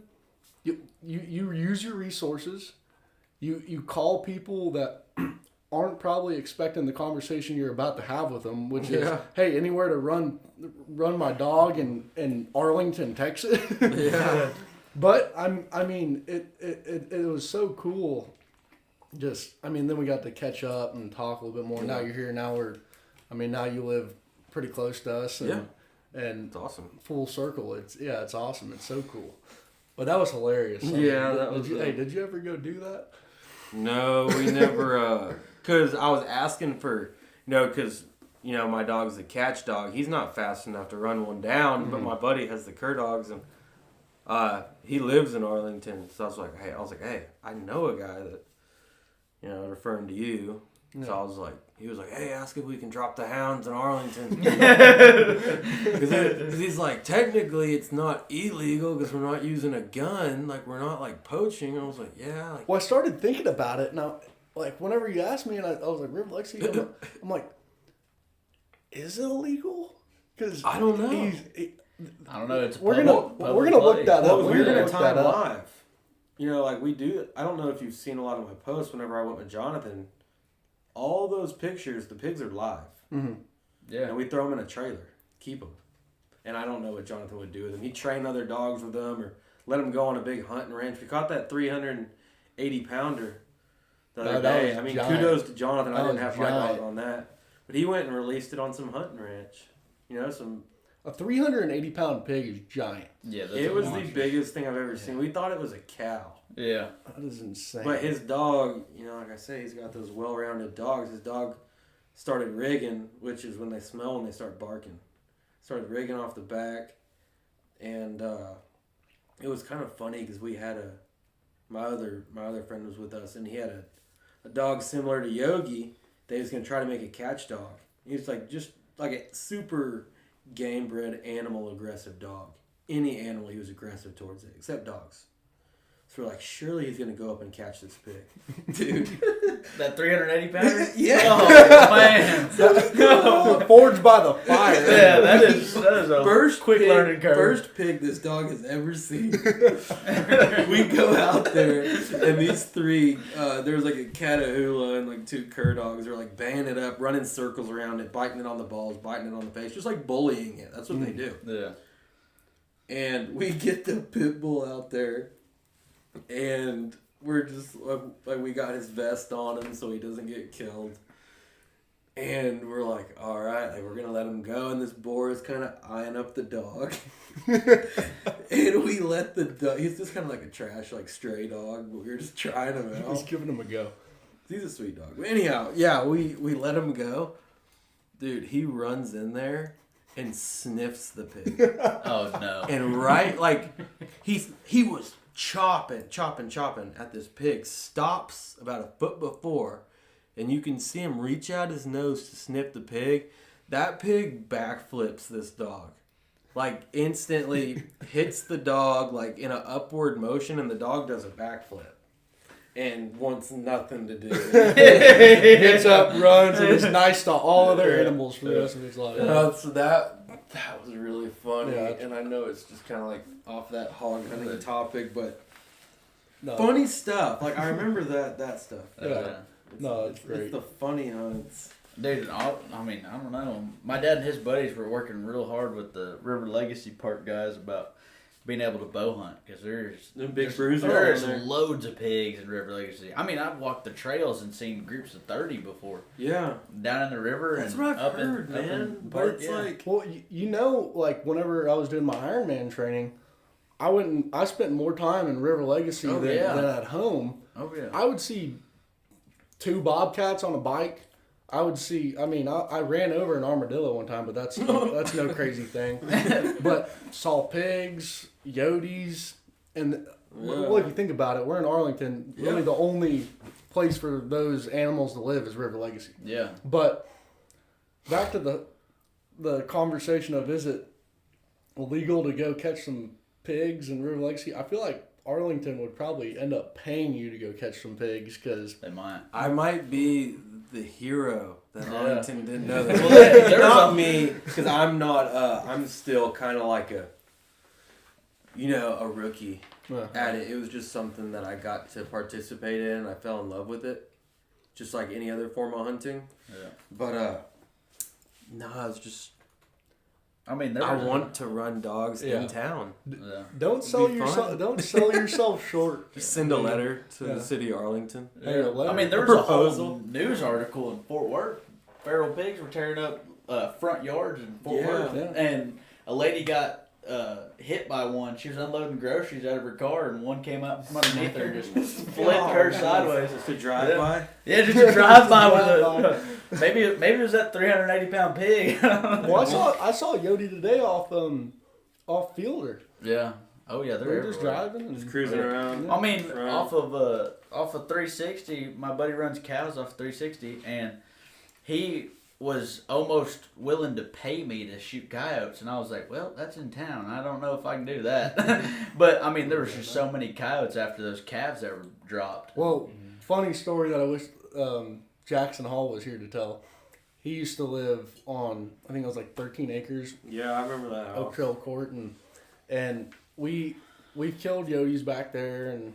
Speaker 1: you use your resources, you call people that aren't probably expecting the conversation you're about to have with them, which is, "Hey, anywhere to run my dog in Arlington, Texas?"
Speaker 2: Yeah.
Speaker 1: But it was so cool. Then we got to catch up and talk a little bit more. Yeah. Now you're here. Now you live pretty close to us. And
Speaker 2: it's awesome.
Speaker 1: Full circle. It's awesome. It's so cool. But that was hilarious. Did you ever go do that?
Speaker 2: No, we never. Because I was asking for, because, my dog's a catch dog. He's not fast enough to run one down, but my buddy has the cur dogs, and he lives in Arlington. So I was like, hey, I know a guy that, referring to you. Yeah. So he was like, "Hey, ask if we can drop the hounds in Arlington." Because he's like, technically it's not illegal because we're not using a gun. We're not poaching. I was like, yeah.
Speaker 1: Well, I started thinking about it. Now, whenever you asked me, and I was like, "River Lexi," I'm like, is it illegal? Because
Speaker 2: I don't know.
Speaker 3: I don't know.
Speaker 1: We're gonna look that up.
Speaker 2: We're gonna time live. We do. I don't know if you've seen a lot of my posts. Whenever I went with Jonathan, all those pictures, the pigs are live. Mm-hmm. Yeah. And we throw them in a trailer, keep them. And I don't know what Jonathan would do with them. He'd train other dogs with them or let them go on a big hunting ranch. We caught that 380-pounder the other day. Kudos to Jonathan. I didn't have my dog on that. But he went and released it on some hunting ranch.
Speaker 1: A 380-pound pig is giant.
Speaker 2: Yeah, it was the biggest thing I've ever seen. We thought it was a cow.
Speaker 3: Yeah.
Speaker 1: That is insane.
Speaker 2: But his dog, like I say, he's got those well-rounded dogs. His dog started rigging, which is when they smell and they start barking. Started rigging off the back. And it was kind of funny because we had my other friend was with us, and he had a dog similar to Yogi that he was going to try to make a catch dog. He was just like a super game-bred, animal-aggressive dog. any animal he was aggressive towards it, except dogs. So we're like, surely he's gonna go up and catch this pig, dude.
Speaker 3: That 380 pounder?
Speaker 2: Yeah.
Speaker 3: Oh man.
Speaker 1: Forged by the fire.
Speaker 3: Yeah, that is a
Speaker 2: First
Speaker 3: quick
Speaker 2: pig,
Speaker 3: learning curve.
Speaker 2: First pig this dog has ever seen. We go out there, and these three, there was like a Catahoula and like 2 cur dogs. They're like banging it up, running circles around it, biting it on the balls, biting it on the face, just like bullying it. That's what they do.
Speaker 3: Yeah.
Speaker 2: And we get the pit bull out there, and we're just like, we got his vest on him so he doesn't get killed. And we're like, all right, like we're gonna let him go. And this boar is kind of eyeing up the dog, and we let the dog. He's just kind of like a trash, like stray dog, but we were just trying him out.
Speaker 1: He's giving him a go.
Speaker 2: He's a sweet dog. But anyhow, yeah, we let him go. Dude, he runs in there and sniffs the pig.
Speaker 3: Oh no.
Speaker 2: And right, like, he was chopping at this pig. Stops about a foot before, and you can see him reach out his nose to sniff the pig. That pig backflips this dog. Like, instantly hits the dog, like, in an upward motion, and the dog does a backflip. And wants nothing to do.
Speaker 1: Gets up, runs, and is nice to all other animals for the rest of his life.
Speaker 2: So that was really funny.
Speaker 1: Yeah.
Speaker 2: And I know it's just kind of like off that hog hunting topic, but
Speaker 1: No.
Speaker 2: funny stuff. Like, I remember that stuff.
Speaker 1: Yeah. No, it's great.
Speaker 2: It's the funny hunts.
Speaker 3: Dude, I mean, I don't know. My dad and his buddies were working real hard with the River Legacy Park guys about being able to bow hunt, because there's loads of pigs in River Legacy. I mean, I've walked the trails and seen groups of 30 before.
Speaker 2: Yeah.
Speaker 3: Down in the river.
Speaker 2: That's
Speaker 3: and
Speaker 2: what I've
Speaker 3: up
Speaker 2: heard,
Speaker 3: in,
Speaker 2: man.
Speaker 3: Up
Speaker 2: But it's like...
Speaker 1: Well, you know, like whenever I was doing my Ironman training, I spent more time in River Legacy than at home.
Speaker 3: Oh yeah.
Speaker 1: I would see 2 bobcats on a bike. I would see. I mean, I ran over an armadillo one time, but that's no crazy thing. But saw pigs, yotes, and well, if you think about it, we're in Arlington.
Speaker 2: Yeah.
Speaker 1: Really, the only place for those animals to live is River Legacy.
Speaker 3: Yeah.
Speaker 1: But back to the conversation of, is it illegal to go catch some pigs in River Legacy? I feel like Arlington would probably end up paying you to go catch some pigs, because
Speaker 3: They might.
Speaker 2: I might be the hero that Arlington didn't know that.
Speaker 3: Well,
Speaker 2: Not me, because I'm not, I'm still kind of like a rookie at it. It was just something that I got to participate in, and I fell in love with it, just like any other form of hunting.
Speaker 3: Yeah.
Speaker 2: But, it's just,
Speaker 3: I mean,
Speaker 2: I want to run dogs in town.
Speaker 3: Yeah.
Speaker 1: don't sell
Speaker 2: be
Speaker 1: yourself.
Speaker 2: fun.
Speaker 1: Don't sell yourself short.
Speaker 2: Just send a letter to the city of Arlington.
Speaker 1: Hey, a letter.
Speaker 3: I mean, there was a whole news article in Fort Worth. Feral pigs were tearing up front yards in Fort Worth,
Speaker 1: Yeah.
Speaker 3: and a lady got hit by one. She was unloading groceries out of her car, and one came out from underneath her and just flipped her sideways.
Speaker 2: Just to drive by?
Speaker 3: Yeah, just to drive by with a... Maybe it was that 380-pound pig.
Speaker 1: Well, I saw Yodi today off Fielder.
Speaker 3: Yeah. Oh yeah,
Speaker 1: They
Speaker 3: they're
Speaker 1: were just
Speaker 3: everywhere.
Speaker 1: driving and
Speaker 2: Cruising around.
Speaker 3: I mean,
Speaker 2: Right.
Speaker 3: off of 360, my buddy runs cows off 360, and he was almost willing to pay me to shoot coyotes, and I was like, well, that's in town. I don't know if I can do that. But I mean, there was just so many coyotes after those calves that were dropped.
Speaker 1: Well, funny story that I wish Jackson Hall was here to tell. He used to live on, I think it was like 13 acres,
Speaker 2: Yeah, I remember that house.
Speaker 1: Oak Trail Court, and we killed yotes back there, and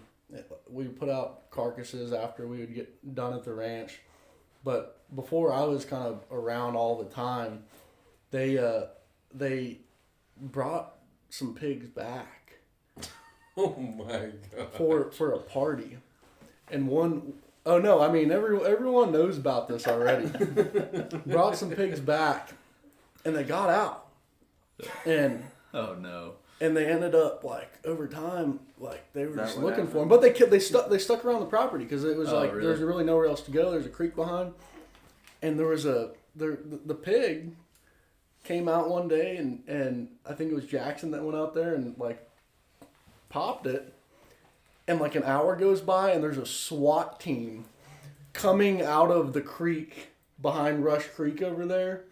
Speaker 1: we put out carcasses after we would get done at the ranch. But before I was kind of around all the time, they brought some pigs back
Speaker 2: Oh my god.
Speaker 1: for a party, and one. Oh no! I mean, everyone knows about this already. Brought some pigs back, and they got out, and
Speaker 3: Oh no.
Speaker 1: they ended up, like, over time, like, they were
Speaker 2: That
Speaker 1: just
Speaker 2: what
Speaker 1: looking
Speaker 2: happened?
Speaker 1: for them. But they stuck around the property, because it was like
Speaker 3: really?
Speaker 1: there's really nowhere else to go. There's a creek behind, and there was the pig came out one day, and I think it was Jackson that went out there and, like, popped it. And like an hour goes by, and there's a SWAT team coming out of the creek behind Rush Creek over there.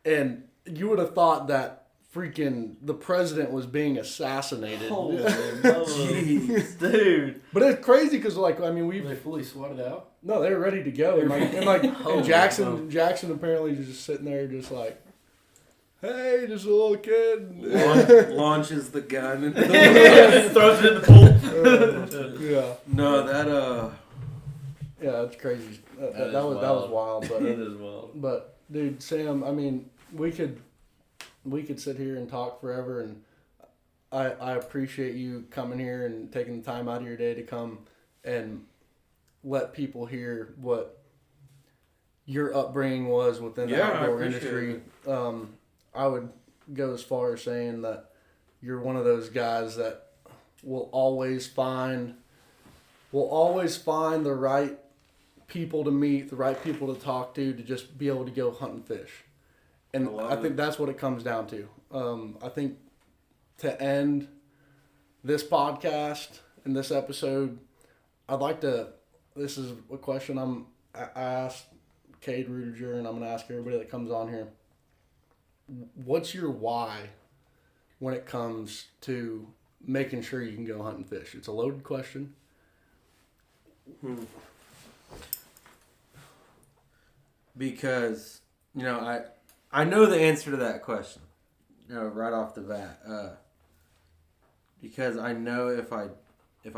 Speaker 1: And you would have thought that freaking the president was being assassinated.
Speaker 3: Holy jeez, dude.
Speaker 1: But it's crazy because, like, I mean,
Speaker 4: Were they fully swatted out?
Speaker 1: no, they were ready to go, and
Speaker 3: Holy
Speaker 1: Jackson apparently was just sitting there, just like, hey, just a little kid.
Speaker 2: Launches the gun and
Speaker 3: Throws it in the pool.
Speaker 1: Yeah.
Speaker 2: No, that
Speaker 1: Yeah, it's crazy. That
Speaker 3: That
Speaker 1: was wild, but
Speaker 3: That is wild.
Speaker 1: but dude, Sam, I mean, we could sit here and talk forever, and I appreciate you coming here and taking the time out of your day to come and let people hear what your upbringing was within the outdoor industry. I would go as far as saying that you're one of those guys that will always find the right people to meet, the right people to talk to just be able to go hunt and fish. And I think that's what it comes down to. I think to end this podcast and this episode, I'd like to, this is a question I asked Cade Rudiger, and I'm going to ask everybody that comes on here. What's your why when it comes to making sure you can go hunt and fish? It's a loaded question.
Speaker 2: because I know the answer to that question, right off the bat. Because I know if I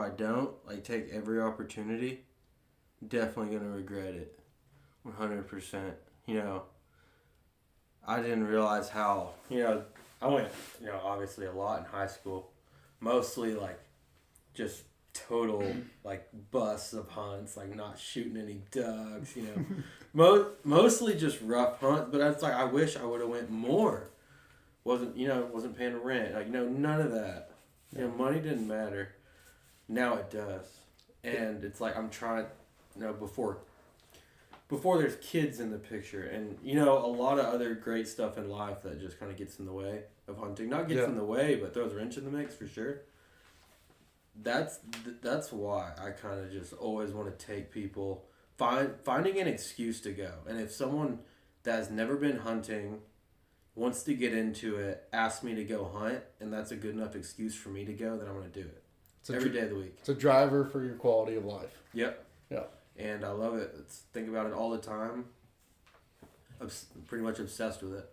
Speaker 2: don't take every opportunity, definitely gonna regret it, 100%. I didn't realize how I went obviously a lot in high school, mostly just total busts of hunts, not shooting any ducks, mostly just rough hunts. But it's I wish I would have went more. Wasn't paying rent, none of that. Money didn't matter. Now it does, and it's I'm trying, before there's kids in the picture, and a lot of other great stuff in life that just kind of gets in the way of hunting. Not gets in the way, but throws a wrench in the mix for sure. That's why I kind of just always want to take people finding an excuse to go. And if someone that has never been hunting wants to get into it, asks me to go hunt, and that's a good enough excuse for me to go, then I'm going to do it. Every day of the week.
Speaker 1: It's a driver for your quality of life.
Speaker 2: Yep.
Speaker 1: Yeah.
Speaker 2: And I love it. Think about it all the time. I'm pretty much obsessed with it.